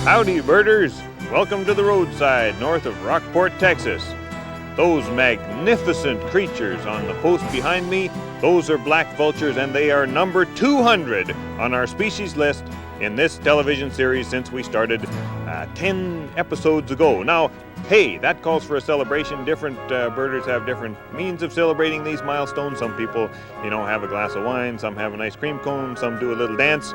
Howdy, birders! Welcome to the roadside north of Rockport, Texas. Those magnificent creatures on the post behind me, those are black vultures, and they are number 200 on our species list in this television series since we started 10 episodes ago. Now, hey, that calls for a celebration. Different birders have different means of celebrating these milestones. Some people, have a glass of wine, some have an ice cream cone, some do a little dance.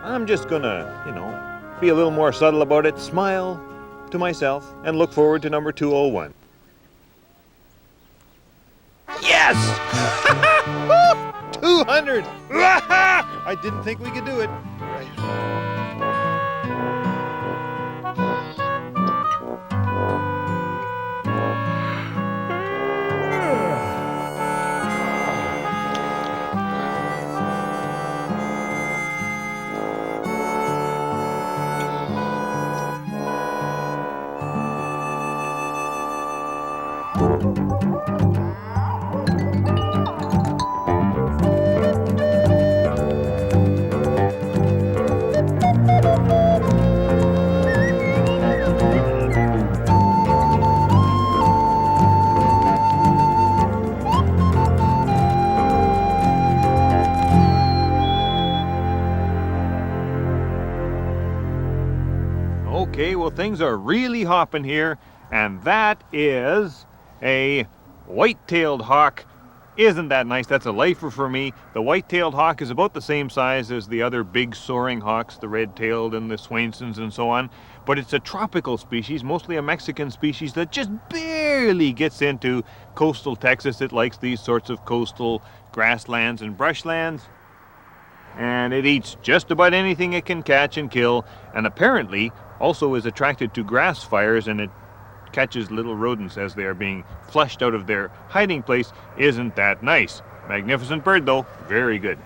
I'm just gonna, be a little more subtle about it, smile to myself, and look forward to number 201. Yes! 200! I didn't think we could do it. Right. Okay, well, things are really hopping here, and that is a white-tailed hawk. Isn't that nice? That's a lifer for me. The white-tailed hawk is about the same size as the other big soaring hawks, the red-tailed and the Swainsons and so on, but it's a tropical species, mostly a Mexican species that just barely gets into coastal Texas. It likes these sorts of coastal grasslands and brushlands, and it eats just about anything it can catch and kill, and apparently also is attracted to grass fires, and it catches little rodents as they are being flushed out of their hiding place. Isn't that nice? Magnificent bird though, very good.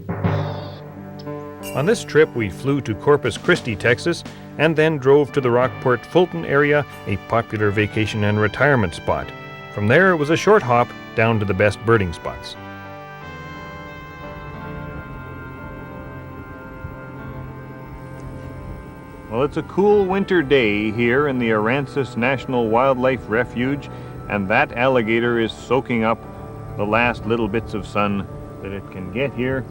On this trip we flew to Corpus Christi, Texas, and then drove to the Rockport Fulton area, a popular vacation and retirement spot. From there it was a short hop down to the best birding spots. Well, it's a cool winter day here in the Aransas National Wildlife Refuge, and that alligator is soaking up the last little bits of sun that it can get here.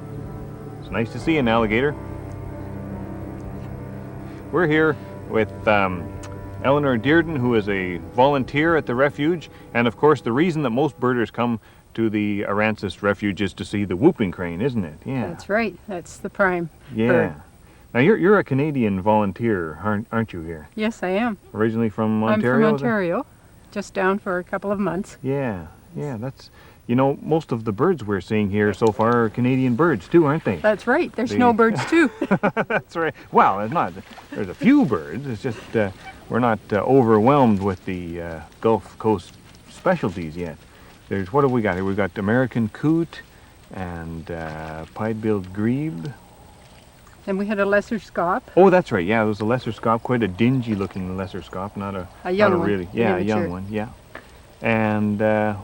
It's nice to see an alligator. We're here with Elinor Dearden, who is a volunteer at the refuge, and of course the reason that most birders come to the Aransas Refuge is to see the whooping crane, isn't it? Yeah. That's right. That's the prime Yeah. bird. Now, you're a Canadian volunteer, aren't you, here? Yes, I am. Originally from Ontario? I'm from Ontario, just down for a couple of months. Yeah, that's, most of the birds we're seeing here so far are Canadian birds too, aren't they? That's right. There's snowbirds too. That's right. Well, there's a few birds. It's just we're not overwhelmed with the Gulf Coast specialties yet. What have we got here? We've got American coot and pied-billed grebe. Then we had a lesser scaup. Oh, that's right. Yeah, it was a lesser scaup, quite a dingy-looking lesser scaup, not a young one. Really, yeah, a young one. Yeah. And now,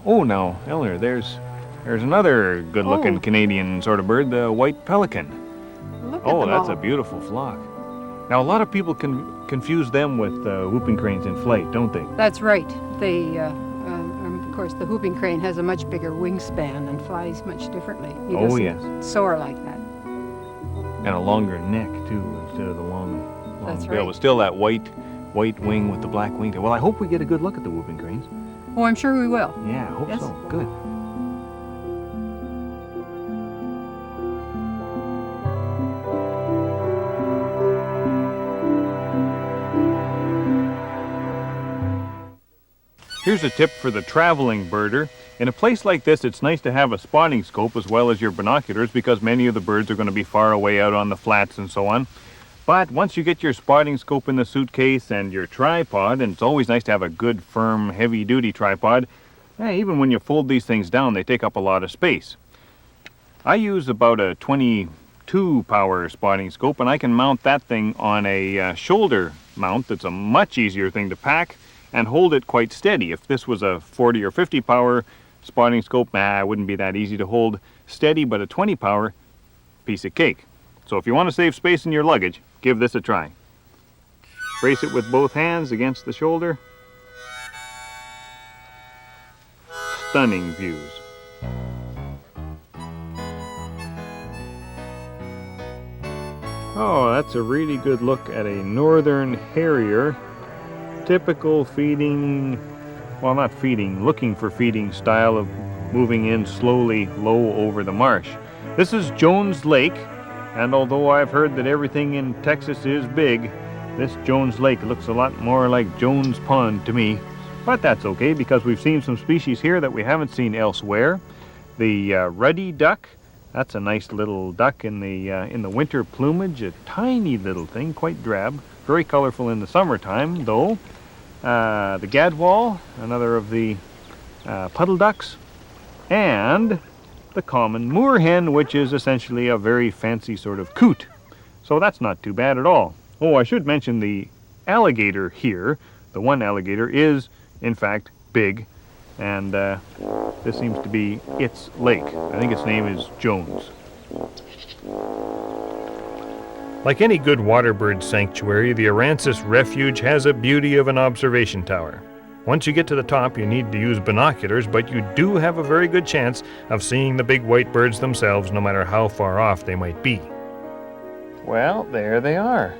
Eleanor, there's another good-looking Canadian sort of bird, the white pelican. Look at them That's all. a beautiful flock. Now, a lot of people can confuse them with whooping cranes in flight, don't they? That's right. Of course, the whooping crane has a much bigger wingspan and flies much differently. He doesn't Yes. soar like that. And a longer neck too, instead of the long That's bill. right. But still that white wing with the black wingtail. Well, I hope we get a good look at the whooping cranes. Oh, I'm sure we will. Yeah, I hope Yes. so. Good. Here's a tip for the traveling birder. In a place like this, it's nice to have a spotting scope as well as your binoculars because many of the birds are going to be far away out on the flats and so on. But once you get your spotting scope in the suitcase and your tripod, and it's always nice to have a good, firm, heavy-duty tripod, even when you fold these things down, they take up a lot of space. I use about a 22 power spotting scope, and I can mount that thing on a shoulder mount that's a much easier thing to pack and hold it quite steady. If this was a 40 or 50 power spotting scope, it wouldn't be that easy to hold steady, but a 20 power, piece of cake. So if you want to save space in your luggage, give this a try. Brace it with both hands against the shoulder. Stunning views. Oh, that's a really good look at a northern harrier. Typical feeding, well, not feeding, looking for feeding style of moving in slowly low over the marsh. This is Jones Lake, and although I've heard that everything in Texas is big, this Jones Lake looks a lot more like Jones Pond to me. But that's okay, because we've seen some species here that we haven't seen elsewhere. The ruddy duck, that's a nice little duck in the winter plumage, a tiny little thing, quite drab, very colorful in the summertime though. The gadwall, another of the puddle ducks, and the common moorhen, which is essentially a very fancy sort of coot. So that's not too bad at all. Oh, I should mention the alligator here. The one alligator is, in fact, big, and this seems to be its lake. I think its name is Jones. Like any good waterbird sanctuary, the Aransas Refuge has a beauty of an observation tower. Once you get to the top, you need to use binoculars, but you do have a very good chance of seeing the big white birds themselves, no matter how far off they might be. Well, there they are.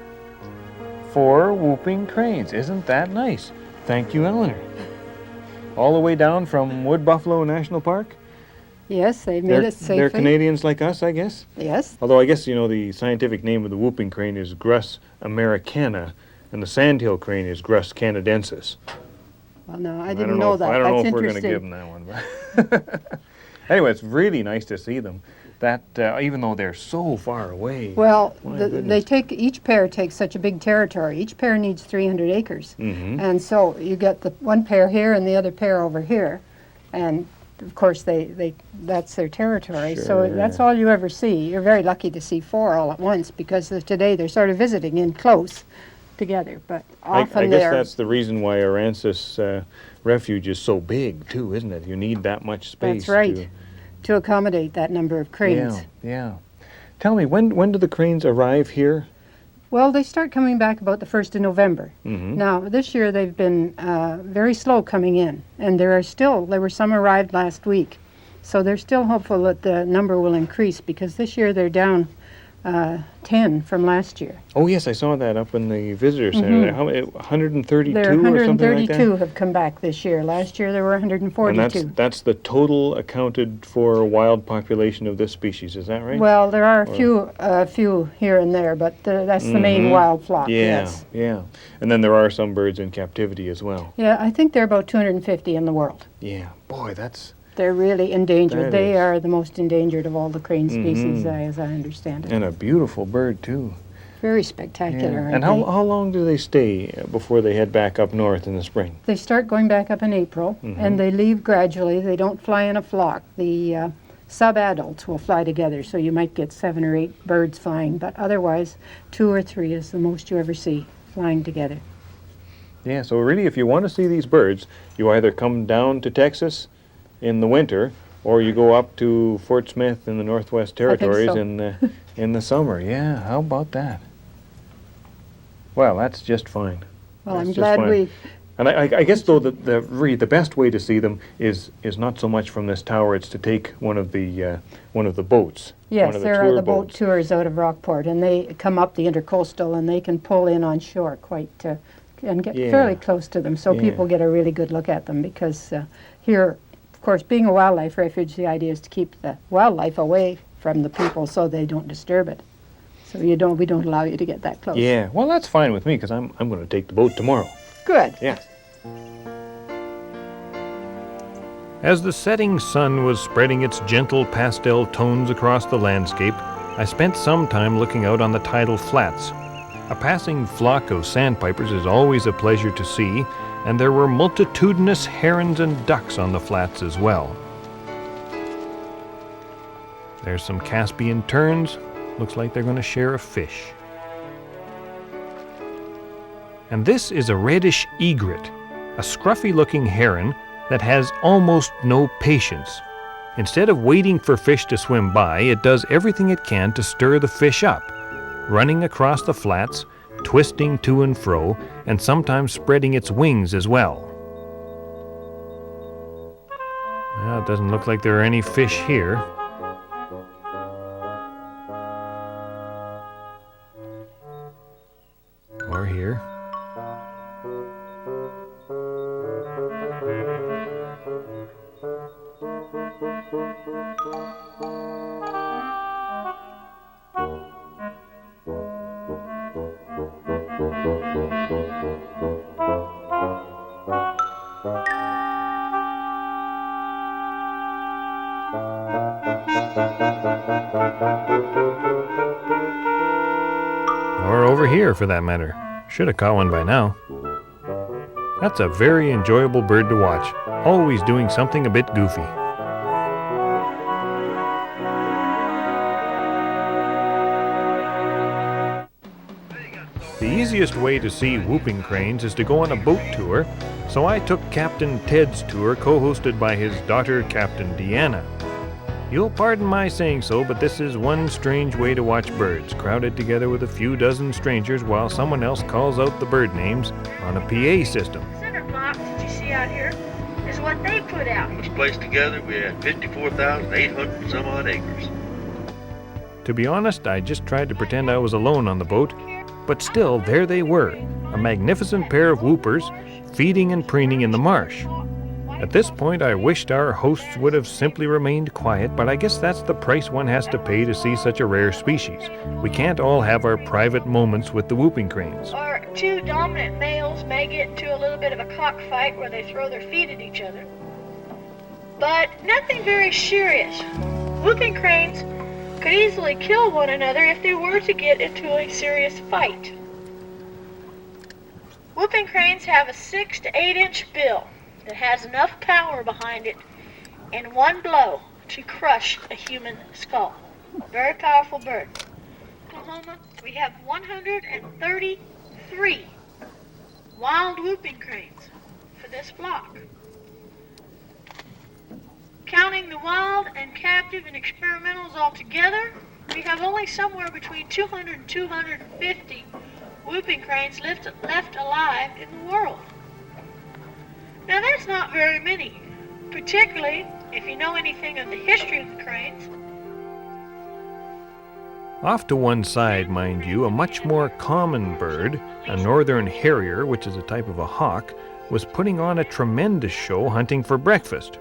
4 whooping cranes. Isn't that nice? Thank you, Elinor. All the way down from Wood Buffalo National Park? Yes, they made it safely. They're Canadians like us, I guess? Yes. Although I guess, you know, the scientific name of the whooping crane is Grus americana, and the Sandhill crane is Grus canadensis. Well, no, I didn't know that. I don't know That's if we're going to give them that one. But anyway, it's really nice to see them. That even though they're so far away. Well, each pair takes such a big territory. Each pair needs 300 acres. Mm-hmm. And so you get the one pair here and the other pair over here. And of course, that's their territory. Sure. So that's all you ever see. You're very lucky to see 4 all at once, because today they're sort of visiting in close together. But often I guess that's the reason why Aransas Refuge is so big, too, isn't it? You need that much space. That's right. To accommodate that number of cranes. Yeah. Tell me, when do the cranes arrive here? Well, they start coming back about the 1st of November. Mm-hmm. Now, this year they've been very slow coming in, and there were some arrived last week. So they're still hopeful that the number will increase, because this year they're down 10 from last year. Oh, yes, I saw that up in the visitor center. Mm-hmm. How many, 132 There are or something like that? 132 have come back this year. Last year there were 142. And that's the total accounted for wild population of this species, is that right? Well, there are a few here and there, but that's the main wild flock. Yes. Yeah. And then there are some birds in captivity as well. Yeah, I think there are about 250 in the world. Yeah, boy, they're really endangered. That They is. are the most endangered of all the crane species, as I understand it. and a beautiful bird, too. Very spectacular. And how long do they stay before they head back up north in the spring? They start going back up in April, and they leave gradually. They don't fly in a flock. The sub-adults will fly together, so you might get 7 or 8 birds flying, but otherwise 2 or 3 is the most you ever see flying together. Yeah, so really if you want to see these birds, you either come down to Texas in the winter, or you go up to Fort Smith in the Northwest Territories so. in the summer. Yeah, how about that? Well, that's just fine. Well, That's I'm just glad fine. And I guess though really the best way to see them is not so much from this tower. It's to take one of the boats. Yes, one of the there are tour the boat boats. tours out of Rockport, and they come up the intercoastal, and they can pull in on shore and get fairly close to them, so people get a really good look at them, because here, of course, being a wildlife refuge, the idea is to keep the wildlife away from the people so they don't disturb it. So we don't allow you to get that close. Yeah, well, that's fine with me, because I'm going to take the boat tomorrow. Good. Yes. As the setting sun was spreading its gentle pastel tones across the landscape, I spent some time looking out on the tidal flats. A passing flock of sandpipers is always a pleasure to see, and there were multitudinous herons and ducks on the flats as well. There's some Caspian terns. Looks like they're going to share a fish. And this is a reddish egret, a scruffy-looking heron that has almost no patience. Instead of waiting for fish to swim by, it does everything it can to stir the fish up, running across the flats, twisting to and fro, and sometimes spreading its wings as well. Well, it doesn't look like there are any fish here. Or here. Or over here, for that matter. Should have caught one by now. That's a very enjoyable bird to watch, always doing something a bit goofy. The easiest way to see whooping cranes is to go on a boat tour, so I took Captain Ted's tour, co-hosted by his daughter, Captain Deanna. You'll pardon my saying so, but this is one strange way to watch birds, crowded together with a few dozen strangers while someone else calls out the bird names on a PA system. Center blocks that you see out here is what they put out. It was placed together, we had 54,800 some odd acres. To be honest, I just tried to pretend I was alone on the boat, but still, there they were, a magnificent pair of whoopers, feeding and preening in the marsh. At this point, I wished our hosts would have simply remained quiet, but I guess that's the price one has to pay to see such a rare species. We can't all have our private moments with the whooping cranes. Or two dominant males may get into a little bit of a cockfight where they throw their feet at each other. But nothing very serious. Whooping cranes could easily kill one another if they were to get into a serious fight. Whooping cranes have a 6 to 8 inch bill that has enough power behind it in one blow to crush a human skull. Very powerful bird. In Oklahoma, we have 133 wild whooping cranes for this flock. Counting the wild and captive and experimentals all together, we have only somewhere between 200 and 250 whooping cranes left alive in the world. Now that's not very many, particularly if you know anything of the history of the cranes. Off to one side, mind you, a much more common bird, a northern harrier, which is a type of a hawk, was putting on a tremendous show hunting for breakfast.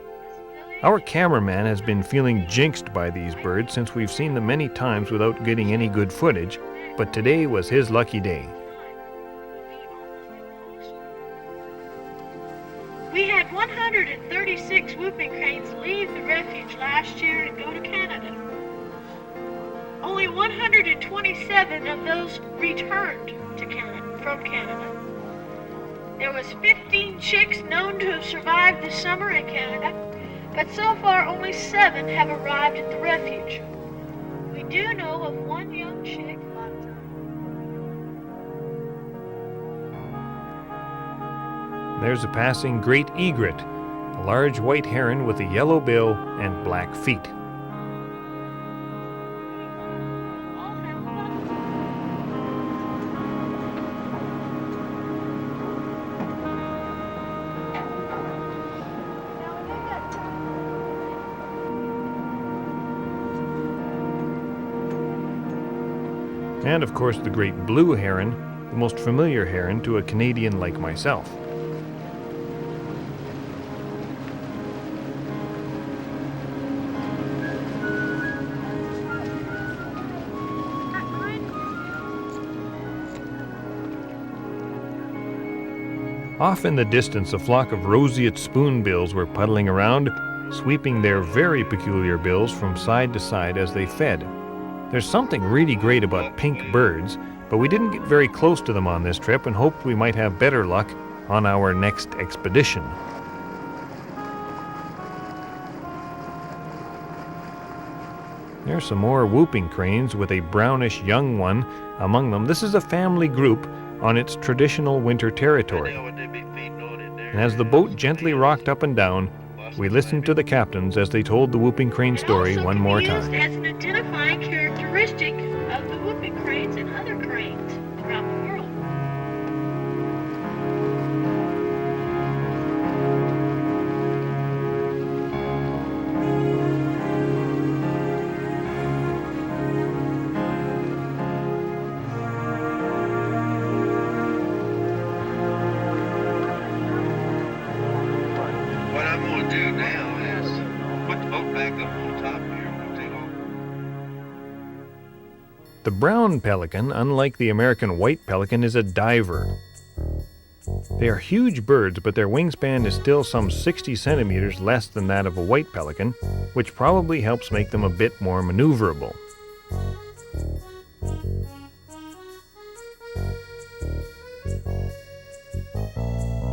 Our cameraman has been feeling jinxed by these birds since we've seen them many times without getting any good footage, but today was his lucky day. We had 136 whooping cranes leave the refuge last year and go to Canada. Only 127 of those returned to from Canada. There was 15 chicks known to have survived the summer in Canada, but so far only 7 have arrived at the refuge. We do know of one young chick. There's a passing great egret, a large white heron with a yellow bill and black feet. And of course the great blue heron, the most familiar heron to a Canadian like myself. Off in the distance, a flock of roseate spoonbills were puddling around, sweeping their very peculiar bills from side to side as they fed. There's something really great about pink birds, but we didn't get very close to them on this trip and hoped we might have better luck on our next expedition. There's some more whooping cranes with a brownish young one among them. This is a family group on its traditional winter territory. And as the boat gently rocked up and down, We listened to the captains as they told the whooping crane story one more It also time. can be used as an identifying characteristic of the whooping cranes and other cranes throughout the world. What I'm gonna do now is put the boat back up on top here. We'll take off. The brown pelican, unlike the American white pelican, is a diver. They are huge birds, but their wingspan is still some 60 centimeters less than that of a white pelican, which probably helps make them a bit more maneuverable.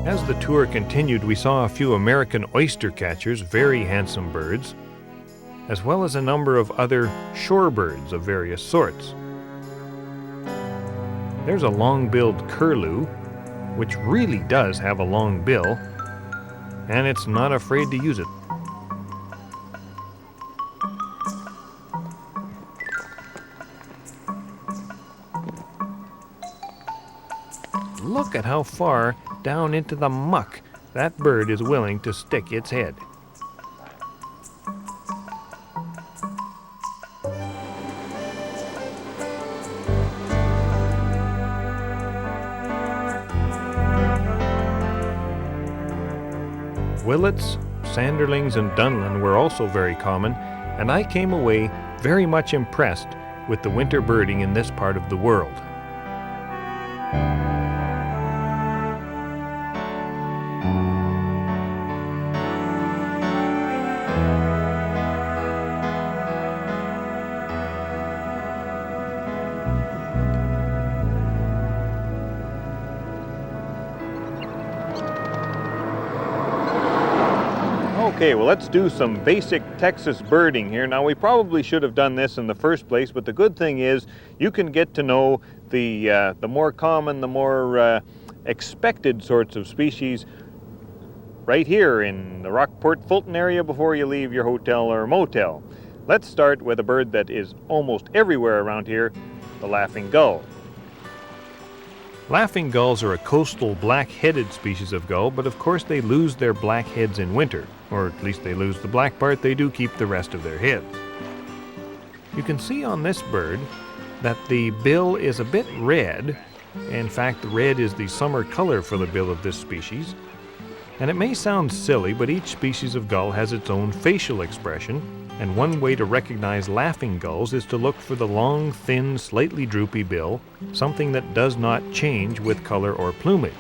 As the tour continued, we saw a few American oyster catchers, very handsome birds, as well as a number of other shorebirds of various sorts. There's a long-billed curlew, which really does have a long bill, and it's not afraid to use it. Look at how far down into the muck that bird is willing to stick its head. Willets, sanderlings, and dunlin were also very common, and I came away very much impressed with the winter birding in this part of the world. Okay, well, let's do some basic Texas birding here. Now, we probably should have done this in the first place, but the good thing is you can get to know the more common, the more expected sorts of species right here in the Rockport, Fulton area before you leave your hotel or motel. Let's start with a bird that is almost everywhere around here, the laughing gull. Laughing gulls are a coastal black-headed species of gull, but of course they lose their black heads in winter, or at least they lose the black part. They do keep the rest of their heads. You can see on this bird that the bill is a bit red. In fact, red is the summer color for the bill of this species. And it may sound silly, but each species of gull has its own facial expression, and one way to recognize laughing gulls is to look for the long, thin, slightly droopy bill, something that does not change with color or plumage.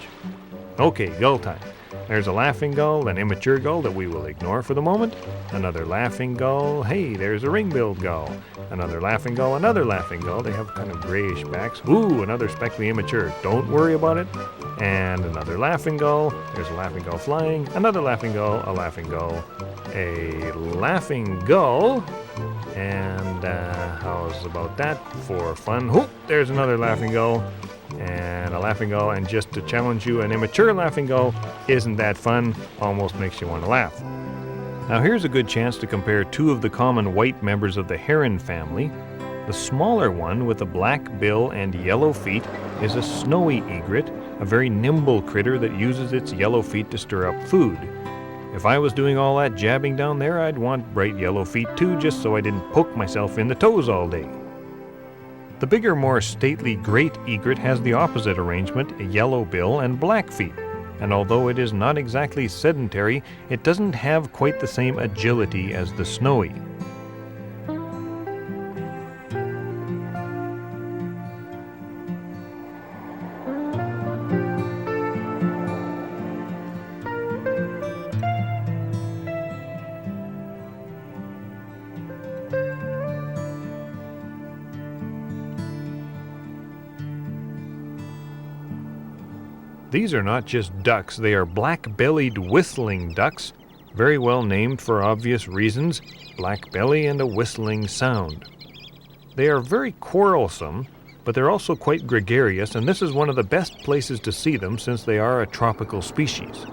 Okay, gull time. There's a laughing gull, an immature gull that we will ignore for the moment, another laughing gull, hey, there's a ring-billed gull, another laughing gull, another laughing gull, they have kind of grayish backs, ooh, another speckly immature, don't worry about it, and another laughing gull, there's a laughing gull flying, another laughing gull, a laughing gull, a laughing gull, and how's about that for fun? Whoop, there's another laughing gull, and a laughing gull, and just to challenge you, an immature laughing gull. Isn't that fun? Almost makes you want to laugh. Now here's a good chance to compare two of the common white members of the heron family. The smaller one with a black bill and yellow feet is a snowy egret, a very nimble critter that uses its yellow feet to stir up food. If I was doing all that jabbing down there, I'd want bright yellow feet too, just so I didn't poke myself in the toes all day. The bigger, more stately great egret has the opposite arrangement, a yellow bill and black feet. And although it is not exactly sedentary, it doesn't have quite the same agility as the snowy. These are not just ducks, they are black-bellied whistling ducks, very well named for obvious reasons, black belly and a whistling sound. They are very quarrelsome, but they're also quite gregarious, and this is one of the best places to see them since they are a tropical species.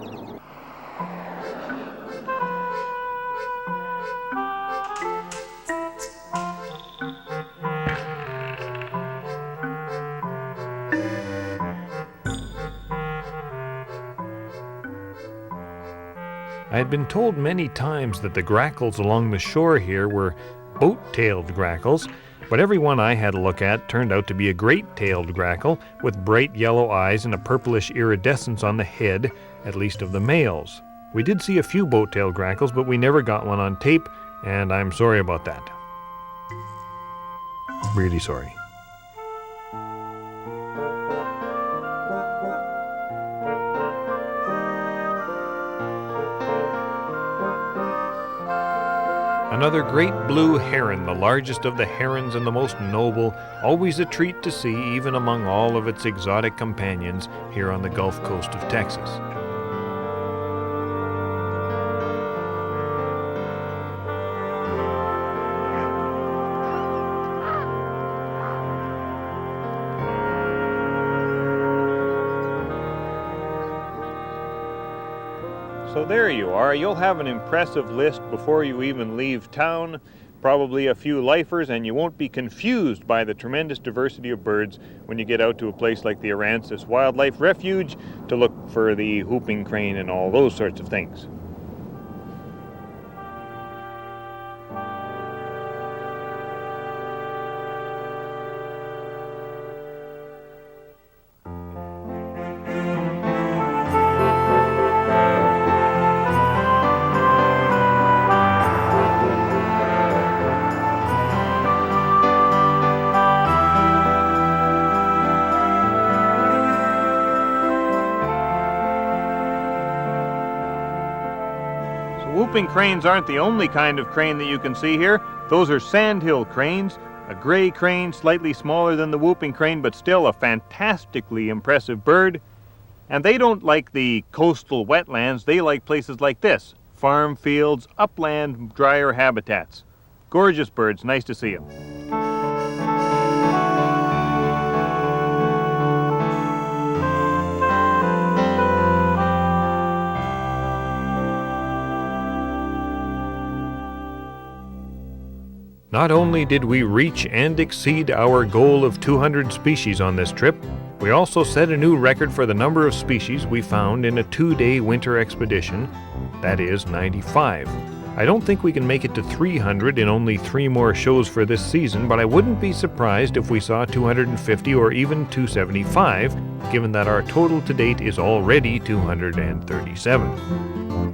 I had been told many times that the grackles along the shore here were boat-tailed grackles, but every one I had a look at turned out to be a great-tailed grackle with bright yellow eyes and a purplish iridescence on the head, at least of the males. We did see a few boat-tailed grackles, but we never got one on tape, and I'm sorry about that. Really sorry. Another great blue heron, the largest of the herons and the most noble, always a treat to see even among all of its exotic companions here on the Gulf Coast of Texas. So there you are. You'll have an impressive list before you even leave town, probably a few lifers, and you won't be confused by the tremendous diversity of birds when you get out to a place like the Aransas Wildlife Refuge to look for the whooping crane and all those sorts of things. Whooping cranes aren't the only kind of crane that you can see here. Those are Sandhill cranes, a gray crane slightly smaller than the whooping crane, but still a fantastically impressive bird. And they don't like the coastal wetlands, they like places like this, farm fields, upland, drier habitats. Gorgeous birds, nice to see them. Not only did we reach and exceed our goal of 200 species on this trip, we also set a new record for the number of species we found in a 2-day winter expedition, that is 95. I don't think we can make it to 300 in only 3 more shows for this season, but I wouldn't be surprised if we saw 250 or even 275, given that our total to date is already 237.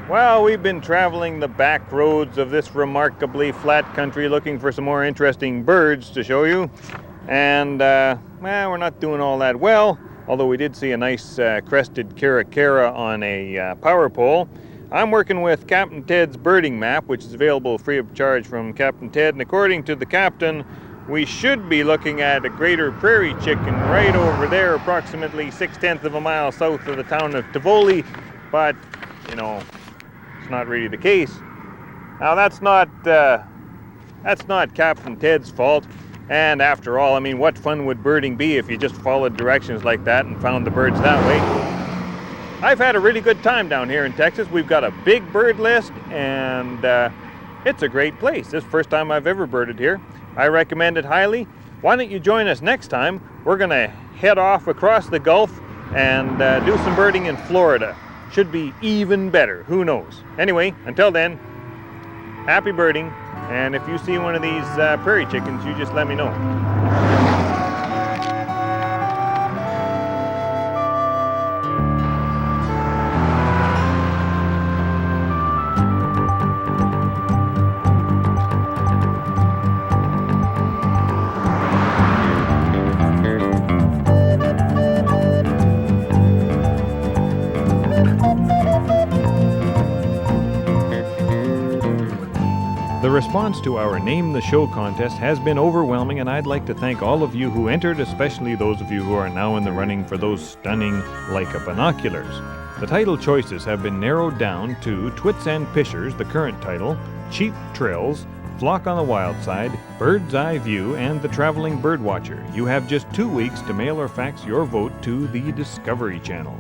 Well, we've been traveling the back roads of this remarkably flat country looking for some more interesting birds to show you. And, well, we're not doing all that well, although we did see a nice crested caracara on a power pole. I'm working with Captain Ted's birding map, which is available free of charge from Captain Ted, and according to the captain, we should be looking at a greater prairie chicken right over there, approximately 6/10 of a mile south of the town of Tivoli, but, you know, it's not really the case. Now that's not Captain Ted's fault. And after all, I mean, what fun would birding be if you just followed directions like that and found the birds that way? I've had a really good time down here in Texas. We've got a big bird list, and it's a great place. This is the first time I've ever birded here. I recommend it highly. Why don't you join us next time? We're gonna head off across the Gulf and do some birding in Florida. Should be even better, who knows? Anyway, until then, happy birding, and if you see one of these prairie chickens, you just let me know. The response to our Name the Show contest has been overwhelming, and I'd like to thank all of you who entered, especially those of you who are now in the running for those stunning Leica binoculars. The title choices have been narrowed down to Twits and Pishers, the current title, Cheap Trills, Flock on the Wild Side, Bird's Eye View, and The Traveling Birdwatcher. You have just 2 weeks to mail or fax your vote to the Discovery Channel.